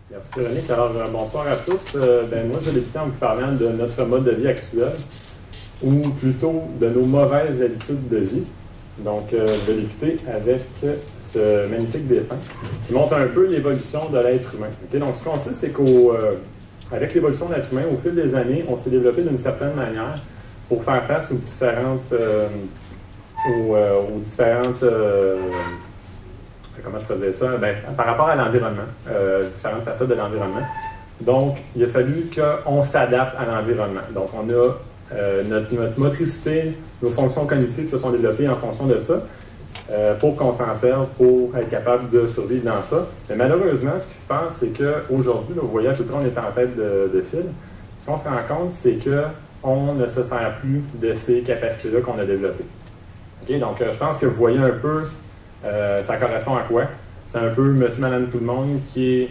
Merci Véronique. Alors, bonsoir à tous. Moi, je vais débuter en vous parlant de notre mode de vie actuel, ou plutôt de nos mauvaises habitudes de vie. Donc, je vais débuter avec ce magnifique dessin qui montre un peu l'évolution de l'être humain. Okay? Donc, ce qu'on sait, c'est qu'avec l'évolution de l'être humain, au fil des années, on s'est développé d'une certaine manière pour faire face aux différentes comment je peux dire ça? Par rapport à l'environnement, différentes facettes de l'environnement. Donc, il a fallu qu'on s'adapte à l'environnement. Donc, on a notre motricité, nos fonctions cognitives se sont développées en fonction de ça pour qu'on s'en serve, pour être capable de survivre dans ça. Mais malheureusement, ce qui se passe, c'est qu'aujourd'hui, vous voyez à peu près, on est en tête de fil. Ce qu'on se rend compte, c'est qu'on ne se sert plus de ces capacités-là qu'on a développées. Okay? Donc, je pense que vous voyez un peu ça correspond à quoi? C'est un peu monsieur, madame, tout le monde qui est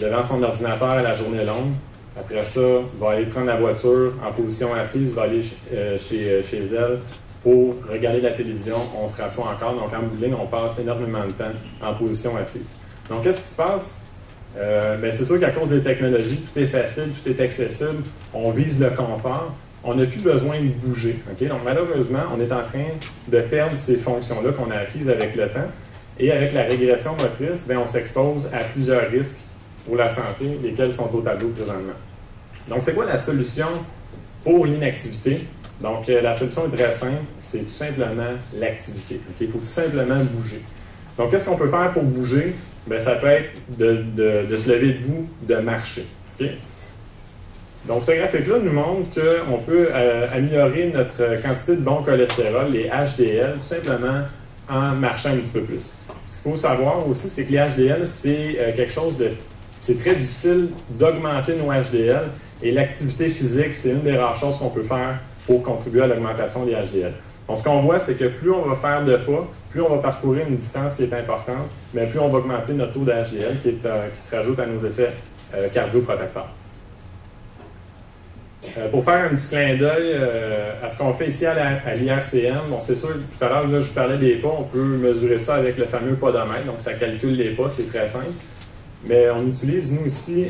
devant son ordinateur à la journée longue. Après ça, va aller prendre la voiture en position assise, va aller chez elle pour regarder la télévision. On se rassoit encore. Donc, en bout de ligne, on passe énormément de temps en position assise. Donc, qu'est-ce qui se passe? C'est sûr qu'à cause des technologies, tout est facile, tout est accessible. On vise le confort. On n'a plus besoin de bouger. Okay? Donc, malheureusement, on est en train de perdre ces fonctions-là qu'on a acquises avec le temps. Et avec la régression motrice, on s'expose à plusieurs risques pour la santé, lesquels sont au tableau présentement. Donc, c'est quoi la solution pour l'inactivité? Donc, la solution est très simple, c'est tout simplement l'activité. Okay? Il faut tout simplement bouger. Donc, qu'est-ce qu'on peut faire pour bouger? Ça peut être de se lever debout, de marcher. Okay? Donc, ce graphique-là nous montre qu'on peut améliorer notre quantité de bon cholestérol, les HDL, tout simplement en marchant un petit peu plus. Ce qu'il faut savoir aussi, c'est que les HDL, c'est quelque chose de... C'est très difficile d'augmenter nos HDL et l'activité physique, c'est une des rares choses qu'on peut faire pour contribuer à l'augmentation des HDL. Donc, ce qu'on voit, c'est que plus on va faire de pas, plus on va parcourir une distance qui est importante, mais plus on va augmenter notre taux d'HDL qui se rajoute à nos effets cardioprotecteurs. Pour faire un petit clin d'œil à ce qu'on fait ici à l'IRCM, c'est sûr, tout à l'heure, je vous parlais des pas, on peut mesurer ça avec le fameux podomètre, donc ça calcule les pas, c'est très simple. Mais on utilise, nous ici,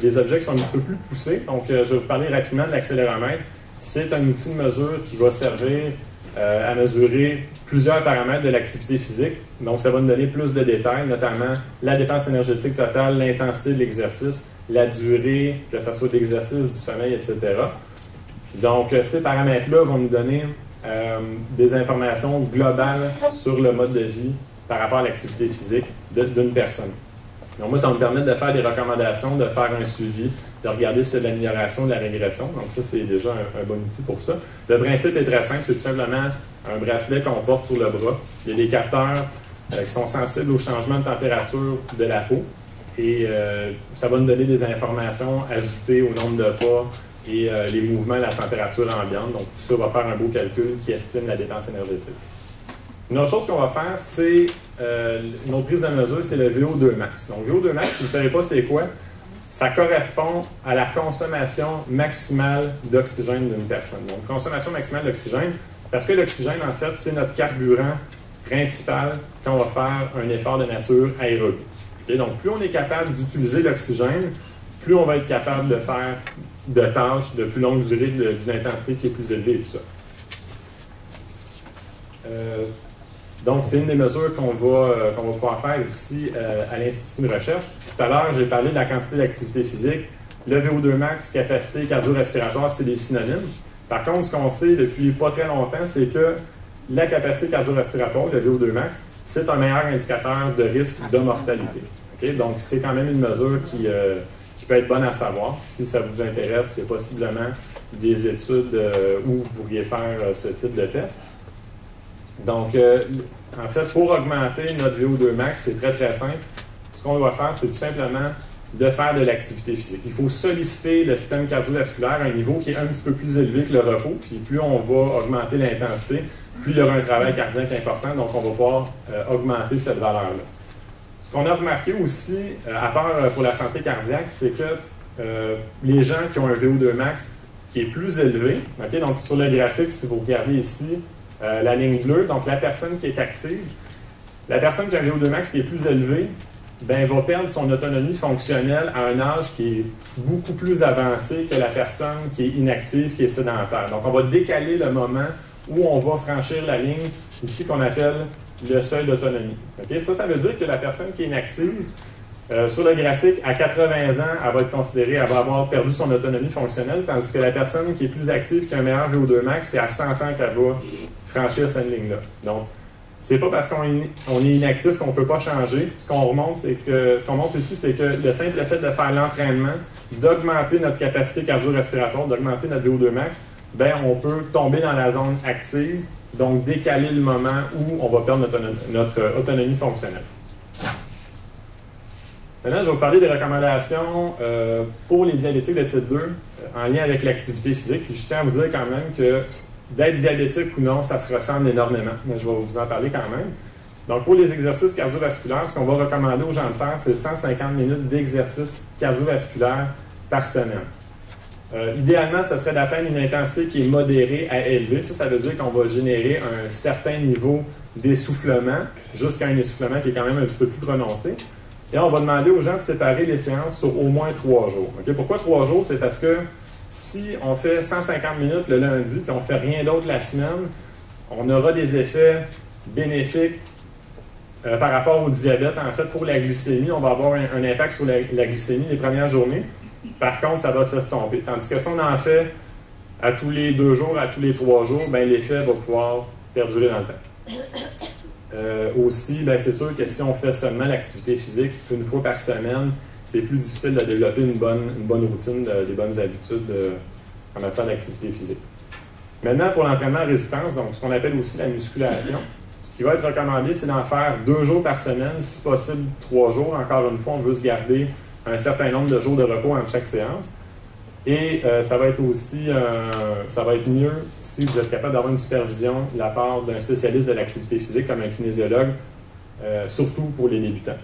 des objets qui sont un petit peu plus poussés. Donc, je vais vous parler rapidement de l'accéléromètre. C'est un outil de mesure qui va servir à mesurer plusieurs paramètres de l'activité physique. Donc, ça va nous donner plus de détails, notamment la dépense énergétique totale, l'intensité de l'exercice, la durée, que ce soit de l'exercice, du sommeil, etc. Donc, ces paramètres-là vont nous donner des informations globales sur le mode de vie par rapport à l'activité physique d'une personne. Donc, moi, ça va me permettre de faire des recommandations, de faire un suivi, de regarder si c'est de l'amélioration, de la régression. Donc, ça, c'est déjà un bon outil pour ça. Le principe est très simple, c'est tout simplement un bracelet qu'on porte sur le bras. Il y a des capteurs qui sont sensibles au changement de température de la peau. Et ça va nous donner des informations ajoutées au nombre de pas et les mouvements, la température ambiante. Donc, tout ça va faire un beau calcul qui estime la dépense énergétique. Une autre chose qu'on va faire, c'est une autre prise de mesure, c'est le VO2 max. Donc, VO2 max, si vous ne savez pas c'est quoi, ça correspond à la consommation maximale d'oxygène d'une personne. Donc, consommation maximale d'oxygène, parce que l'oxygène, en fait, c'est notre carburant principal quand on va faire un effort de nature aérobie. Okay? Donc, plus on est capable d'utiliser l'oxygène, plus on va être capable de faire de tâches de plus longue durée, d'une intensité qui est plus élevée et tout ça. Donc, c'est une des mesures qu'on va pouvoir faire ici à l'Institut de recherche. Tout à l'heure, j'ai parlé de la quantité d'activité physique. Le VO2 max, capacité cardio-respiratoire, c'est des synonymes. Par contre, ce qu'on sait depuis pas très longtemps, c'est que la capacité cardio-respiratoire, le VO2 max, c'est un meilleur indicateur de risque de mortalité. Okay? Donc, c'est quand même une mesure qui peut être bonne à savoir. Si ça vous intéresse, il y a possiblement des études où vous pourriez faire ce type de test. Donc, en fait, pour augmenter notre VO2 max, c'est très, très simple. Ce qu'on doit faire, c'est tout simplement de faire de l'activité physique. Il faut solliciter le système cardiovasculaire à un niveau qui est un petit peu plus élevé que le repos. Puis plus on va augmenter l'intensité, plus il y aura un travail cardiaque important. Donc, on va pouvoir augmenter cette valeur-là. Ce qu'on a remarqué aussi, à part pour la santé cardiaque, c'est que les gens qui ont un VO2 max qui est plus élevé, okay, donc sur le graphique, si vous regardez ici, la ligne bleue, donc la personne qui est active, la personne qui a un VO2 max qui est plus élevé ben, va perdre son autonomie fonctionnelle à un âge qui est beaucoup plus avancé que la personne qui est inactive, qui est sédentaire. Donc, on va décaler le moment où on va franchir la ligne ici qu'on appelle le seuil d'autonomie. Okay? Ça veut dire que la personne qui est inactive, sur le graphique, à 80 ans, elle va être considérée, elle va avoir perdu son autonomie fonctionnelle, tandis que la personne qui est plus active, qui a un meilleur VO2 max, c'est à 100 ans qu'elle va franchir cette ligne-là. Donc, c'est pas parce qu'on est inactif qu'on ne peut pas changer. Ce qu'on montre ici, c'est que le simple fait de faire l'entraînement, d'augmenter notre capacité cardio-respiratoire, d'augmenter notre VO2 max, ben, on peut tomber dans la zone active, donc décaler le moment où on va perdre notre autonomie fonctionnelle. Maintenant, je vais vous parler des recommandations pour les diabétiques de type 2 en lien avec l'activité physique. Puis je tiens à vous dire quand même que d'être diabétique ou non, ça se ressemble énormément, mais je vais vous en parler quand même. Donc, pour les exercices cardiovasculaires, ce qu'on va recommander aux gens de faire, c'est 150 minutes d'exercice cardiovasculaire par semaine. Idéalement, ce serait d'atteindre une intensité qui est modérée à élevée. Ça veut dire qu'on va générer un certain niveau d'essoufflement, jusqu'à un essoufflement qui est quand même un petit peu plus prononcé. Et on va demander aux gens de séparer les séances sur au moins 3 jours. Okay? Pourquoi 3 jours? C'est parce que si on fait 150 minutes le lundi et on ne fait rien d'autre la semaine, on aura des effets bénéfiques par rapport au diabète. En fait, pour la glycémie, on va avoir un impact sur la glycémie les premières journées. Par contre, ça va s'estomper. Tandis que si on en fait à tous les 2 jours, à tous les 3 jours, ben, l'effet va pouvoir perdurer dans le temps. Aussi, ben, c'est sûr que si on fait seulement l'activité physique une fois par semaine, c'est plus difficile de développer une bonne routine, des bonnes habitudes en matière d'activité physique. Maintenant, pour l'entraînement à résistance, donc ce qu'on appelle aussi la musculation, ce qui va être recommandé, c'est d'en faire 2 jours par semaine, si possible 3 jours. Encore une fois, on veut se garder un certain nombre de jours de repos entre chaque séance. Et ça va être aussi, ça va être mieux si vous êtes capable d'avoir une supervision de la part d'un spécialiste de l'activité physique, comme un kinésiologue, surtout pour les débutants.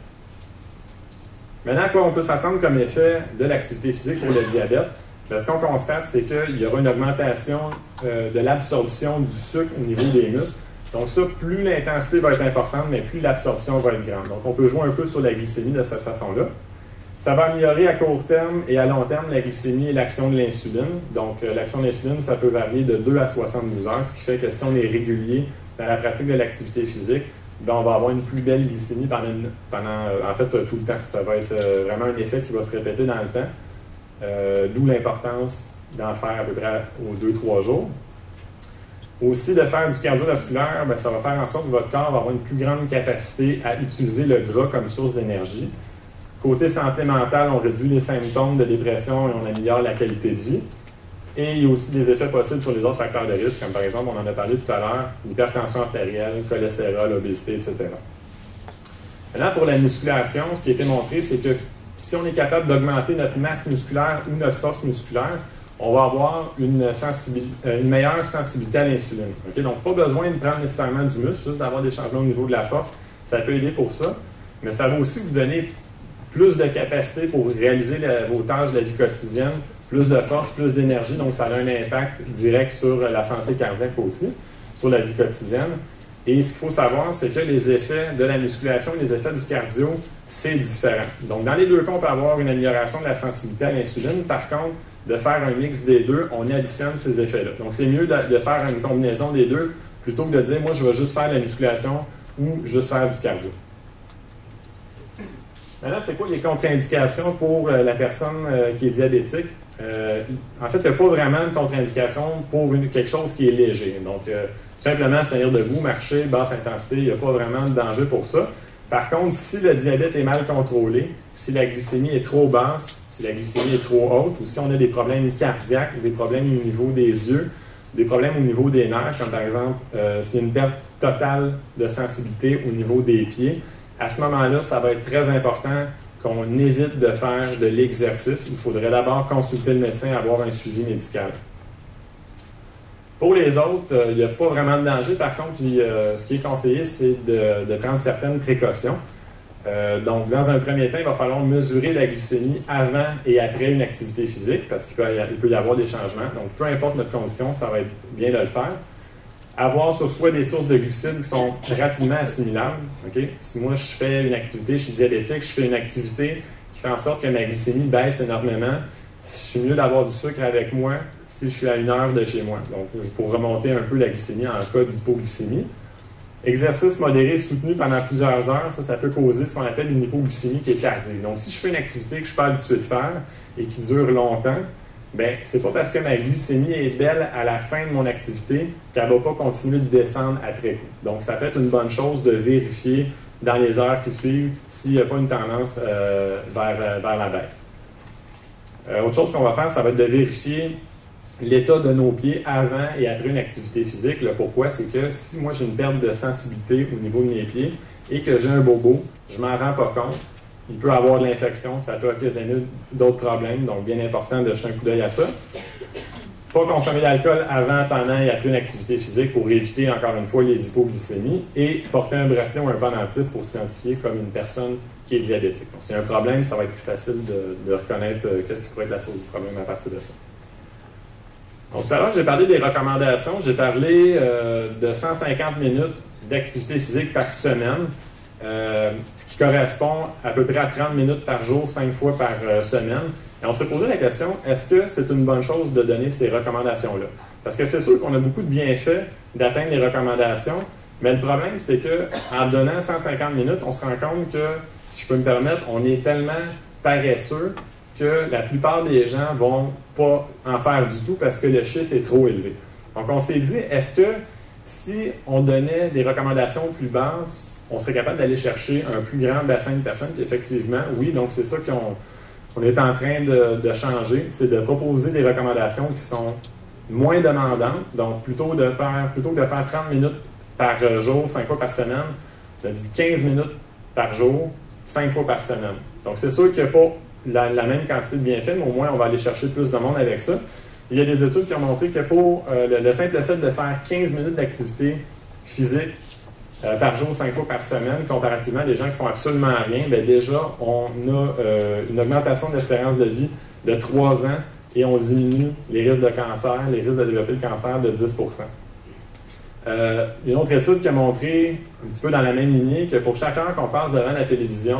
Maintenant, à quoi on peut s'attendre comme effet de l'activité physique pour le diabète? Bien, ce qu'on constate, c'est qu'il y aura une augmentation de l'absorption du sucre au niveau des muscles. Donc ça, plus l'intensité va être importante, mais plus l'absorption va être grande. Donc on peut jouer un peu sur la glycémie de cette façon-là. Ça va améliorer à court terme et à long terme la glycémie et l'action de l'insuline. Donc l'action de l'insuline, ça peut varier de 2 à 72 heures, ce qui fait que si on est régulier dans la pratique de l'activité physique, bien, on va avoir une plus belle glycémie pendant en fait, tout le temps. Ça va être vraiment un effet qui va se répéter dans le temps, d'où l'importance d'en faire à peu près aux 2-3 jours. Aussi, de faire du cardiovasculaire, bien, ça va faire en sorte que votre corps va avoir une plus grande capacité à utiliser le gras comme source d'énergie. Côté santé mentale, on réduit les symptômes de dépression et on améliore la qualité de vie. Et il y a aussi des effets possibles sur les autres facteurs de risque, comme par exemple, on en a parlé tout à l'heure, l'hypertension artérielle, cholestérol, obésité, etc. Maintenant, pour la musculation, ce qui a été montré, c'est que si on est capable d'augmenter notre masse musculaire ou notre force musculaire, on va avoir une meilleure sensibilité à l'insuline. Okay? Donc, pas besoin de prendre nécessairement du muscle, juste d'avoir des changements au niveau de la force. Ça peut aider pour ça, mais ça va aussi vous donner plus de capacité pour réaliser vos tâches de la vie quotidienne, plus de force, plus d'énergie, donc ça a un impact direct sur la santé cardiaque aussi, sur la vie quotidienne. Et ce qu'il faut savoir, c'est que les effets de la musculation et les effets du cardio, c'est différent. Donc, dans les deux cas, on peut avoir une amélioration de la sensibilité à l'insuline. Par contre, de faire un mix des deux, on additionne ces effets-là. Donc, c'est mieux de faire une combinaison des deux plutôt que de dire, moi, je vais juste faire la musculation ou juste faire du cardio. Maintenant, c'est quoi les contre-indications pour la personne qui est diabétique? En fait, il n'y a pas vraiment de contre-indication pour quelque chose qui est léger. Donc, simplement se tenir debout, marcher, basse intensité, il n'y a pas vraiment de danger pour ça. Par contre, si le diabète est mal contrôlé, si la glycémie est trop basse, si la glycémie est trop haute, ou si on a des problèmes cardiaques, des problèmes au niveau des yeux, des problèmes au niveau des nerfs, comme par exemple, s'il y a une perte totale de sensibilité au niveau des pieds, à ce moment-là, ça va être très important qu'on évite de faire de l'exercice. Il faudrait d'abord consulter le médecin et avoir un suivi médical. Pour les autres, il n'y a pas vraiment de danger. Par contre, ce qui est conseillé, c'est de prendre certaines précautions. Donc, dans un premier temps, il va falloir mesurer la glycémie avant et après une activité physique parce qu'il peut y avoir des changements. Donc, peu importe notre condition, ça va être bien de le faire. avoir sur soi des sources de glucides qui sont rapidement assimilables. Okay? Si moi, je fais une activité, je suis diabétique, je fais une activité qui fait en sorte que ma glycémie baisse énormément, je suis mieux d'avoir du sucre avec moi si je suis à 1 heure de chez moi. Donc, pour remonter un peu la glycémie en cas d'hypoglycémie. Exercice modéré soutenu pendant plusieurs heures, ça peut causer ce qu'on appelle une hypoglycémie qui est tardive. Donc, si je fais une activité que je ne suis pas habitué de faire et qui dure longtemps, bien, c'est pas parce que ma glycémie est belle à la fin de mon activité qu'elle ne va pas continuer de descendre à très coup. Donc, ça peut être une bonne chose de vérifier dans les heures qui suivent s'il n'y a pas une tendance vers la baisse. Autre chose qu'on va faire, ça va être de vérifier l'état de nos pieds avant et après une activité physique. Le pourquoi, c'est que si moi j'ai une perte de sensibilité au niveau de mes pieds et que j'ai un bobo, je ne m'en rends pas compte. Il peut avoir de l'infection, ça peut occasionner d'autres problèmes, donc bien important de jeter un coup d'œil à ça. Pas consommer d'alcool avant, pendant et après une activité physique pour éviter, encore une fois, les hypoglycémies et porter un bracelet ou un pendentif pour s'identifier comme une personne qui est diabétique. Donc, s'il y a un problème, ça va être plus facile de reconnaître qu'est-ce qui pourrait être la source du problème à partir de ça. Donc, tout à l'heure, j'ai parlé des recommandations. J'ai parlé de 150 minutes d'activité physique par semaine. Ce qui correspond à peu près à 30 minutes par jour, 5 fois par semaine. Et on s'est posé la question, est-ce que c'est une bonne chose de donner ces recommandations-là? Parce que c'est sûr qu'on a beaucoup de bienfaits d'atteindre les recommandations, mais le problème, c'est qu'en donnant 150 minutes, on se rend compte que, si je peux me permettre, on est tellement paresseux que la plupart des gens ne vont pas en faire du tout parce que le chiffre est trop élevé. Donc, on s'est dit, est-ce que si on donnait des recommandations plus basses, on serait capable d'aller chercher un plus grand bassin de personnes? Puis effectivement, oui, donc c'est ça qu'on est en train de changer, c'est de proposer des recommandations qui sont moins demandantes. Donc, plutôt que de faire 30 minutes par jour, 5 fois par semaine, je dis 15 minutes par jour, 5 fois par semaine. Donc, c'est sûr qu'il n'y a pas la même quantité de bienfaits, mais au moins, on va aller chercher plus de monde avec ça. Il y a des études qui ont montré que pour le simple fait de faire 15 minutes d'activité physique par jour, 5 fois par semaine, comparativement à des gens qui font absolument rien, bien déjà, on a une augmentation de l'espérance de vie de 3 ans et on diminue les risques de cancer, les risques de développer le cancer de 10 une autre étude qui a montré, un petit peu dans la même lignée, que pour chaque heure qu'on passe devant la télévision,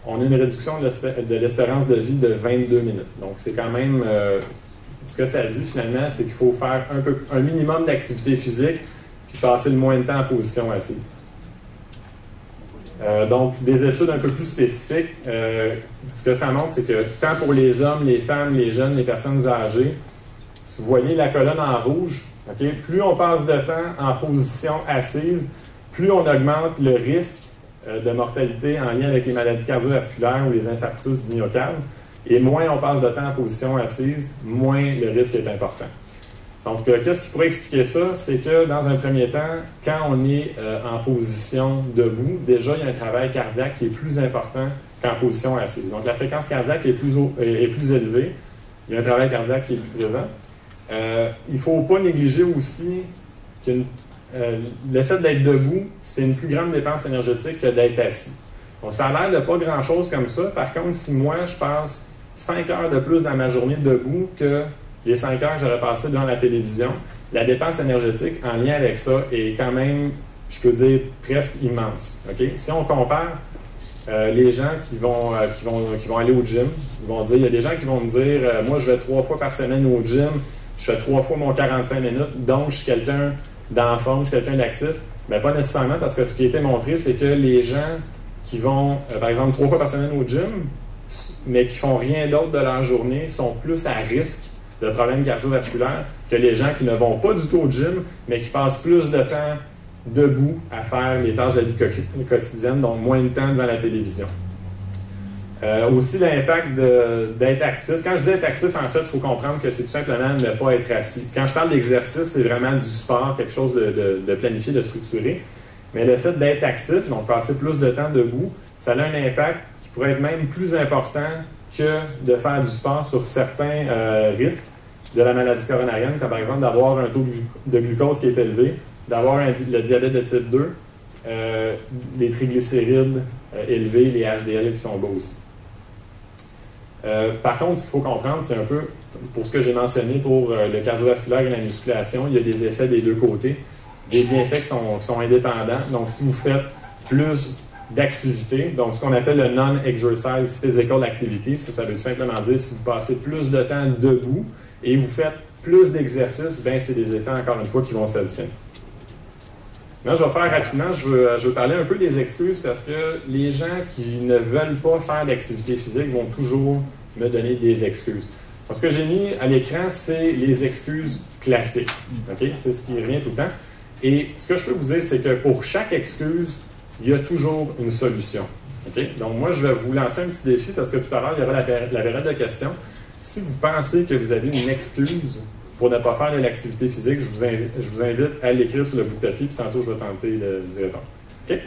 on a une réduction de l'espérance de vie de 22 minutes. Donc, c'est quand même... ce que ça dit, finalement, c'est qu'il faut faire un minimum d'activité physique puis passer le moins de temps en position assise. Donc, des études un peu plus spécifiques, ce que ça montre, c'est que tant pour les hommes, les femmes, les jeunes, les personnes âgées, si vous voyez la colonne en rouge, okay, plus on passe de temps en position assise, plus on augmente le risque de mortalité en lien avec les maladies cardiovasculaires ou les infarctus du myocarde. Et moins on passe de temps en position assise, moins le risque est important. Donc, qu'est-ce qui pourrait expliquer ça? C'est que, dans un premier temps, quand on est en position debout, déjà, il y a un travail cardiaque qui est plus important qu'en position assise. Donc, la fréquence cardiaque est plus élevée. Il y a un travail cardiaque qui est plus présent. Il ne faut pas négliger aussi que le fait d'être debout, c'est une plus grande dépense énergétique que d'être assis. Donc, ça a l'air de pas grand-chose comme ça. Par contre, si moi, je passe 5 heures de plus dans ma journée debout que les 5 heures que j'aurais passées devant la télévision, la dépense énergétique en lien avec ça est quand même, je peux dire, presque immense. Okay? Si on compare les gens qui vont aller au gym, ils vont dire, il y a des gens qui vont me dire, moi, je vais 3 fois par semaine au gym, je fais 3 fois mon 45 minutes, donc je suis quelqu'un d'en forme, je suis quelqu'un d'actif. Mais pas nécessairement, parce que ce qui a été montré, c'est que les gens qui vont, par exemple, 3 fois par semaine au gym, mais qui font rien d'autre de leur journée, sont plus à risque de problèmes cardiovasculaires que les gens qui ne vont pas du tout au gym, mais qui passent plus de temps debout à faire les tâches de la vie quotidienne, donc moins de temps devant la télévision. Aussi l'impact d'être actif. Quand je dis être actif, en fait, il faut comprendre que c'est tout simplement ne pas être assis. Quand je parle d'exercice, c'est vraiment du sport, quelque chose de planifié, de structuré. Mais le fait d'être actif, donc passer plus de temps debout, ça a un impact qui pourrait être même plus important que de faire du sport sur certains risques de la maladie coronarienne, comme par exemple d'avoir un taux de glucose qui est élevé, d'avoir le diabète de type 2, les triglycérides élevés, les HDL qui sont bas aussi. Par contre, ce qu'il faut comprendre, c'est un peu, pour ce que j'ai mentionné pour le cardiovasculaire et la musculation, il y a des effets des deux côtés. des bienfaits qui sont indépendants. Donc, si vous faites plus d'activités, donc ce qu'on appelle le non-exercise physical activity, ça veut simplement dire si vous passez plus de temps debout et vous faites plus d'exercices, bien, c'est des effets, encore une fois, qui vont s'additionner. Là, je vais faire rapidement, je veux parler un peu des excuses parce que les gens qui ne veulent pas faire d'activité physique vont toujours me donner des excuses. Donc, ce que j'ai mis à l'écran, c'est les excuses classiques. Okay? C'est ce qui revient tout le temps. Et ce que je peux vous dire, c'est que pour chaque excuse, il y a toujours une solution. Okay? Donc, moi, je vais vous lancer un petit défi parce que tout à l'heure, il y aura la période de questions. Si vous pensez que vous avez une excuse pour ne pas faire de l'activité physique, je vous invite à l'écrire sur le bout de papier, puis tantôt, je vais tenter d'y répondre. Okay?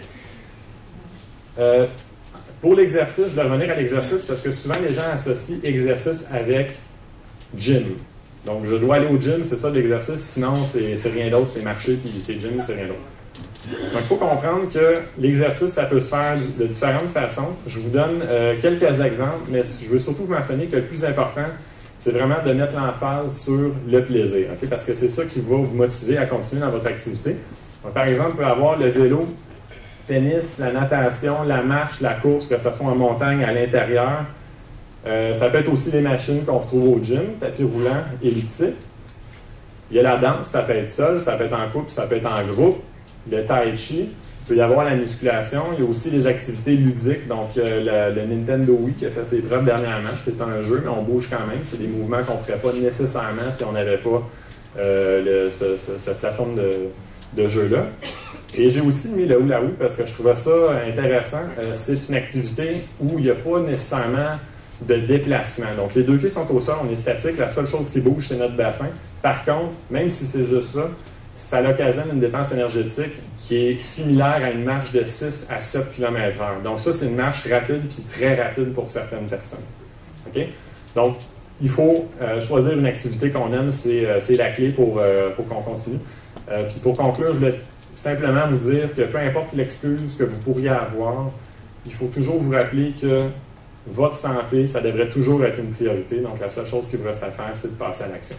Pour l'exercice, je vais revenir à l'exercice parce que souvent, les gens associent exercice avec gym. Donc, je dois aller au gym, c'est ça l'exercice, sinon, c'est rien d'autre, c'est marcher, puis c'est gym, c'est rien d'autre. Donc, il faut comprendre que l'exercice, ça peut se faire de différentes façons. Je vous donne quelques exemples, mais je veux surtout vous mentionner que le plus important, c'est vraiment de mettre l'emphase sur le plaisir, okay? Parce que c'est ça qui va vous motiver à continuer dans votre activité. Donc, par exemple, vous pouvez avoir le vélo, tennis, la natation, la marche, la course, que ce soit en montagne, à l'intérieur. Ça peut être aussi les machines qu'on retrouve au gym, tapis roulant, elliptique. Il y a la danse, ça peut être seul, ça peut être en couple, ça peut être en groupe. Le tai chi, il peut y avoir la musculation. Il y a aussi les activités ludiques, donc le Nintendo Wii qui a fait ses preuves dernièrement. C'est un jeu, mais on bouge quand même. C'est des mouvements qu'on ne ferait pas nécessairement si on n'avait pas cette plateforme de jeu-là. Et j'ai aussi mis le hula hoop parce que je trouvais ça intéressant. C'est une activité où il n'y a pas nécessairement de déplacement. Donc, les deux pieds sont au sol, on est statique. La seule chose qui bouge, c'est notre bassin. Par contre, même si c'est juste ça, ça occasionne une dépense énergétique qui est similaire à une marche de 6 à 7 km/h. Donc, ça, c'est une marche rapide puis très rapide pour certaines personnes. OK? Donc, il faut choisir une activité qu'on aime, c'est la clé pour qu'on continue. Puis pour conclure, je voulais simplement vous dire que peu importe l'excuse que vous pourriez avoir, il faut toujours vous rappeler que votre santé, ça devrait toujours être une priorité. Donc, la seule chose qui vous reste à faire, c'est de passer à l'action.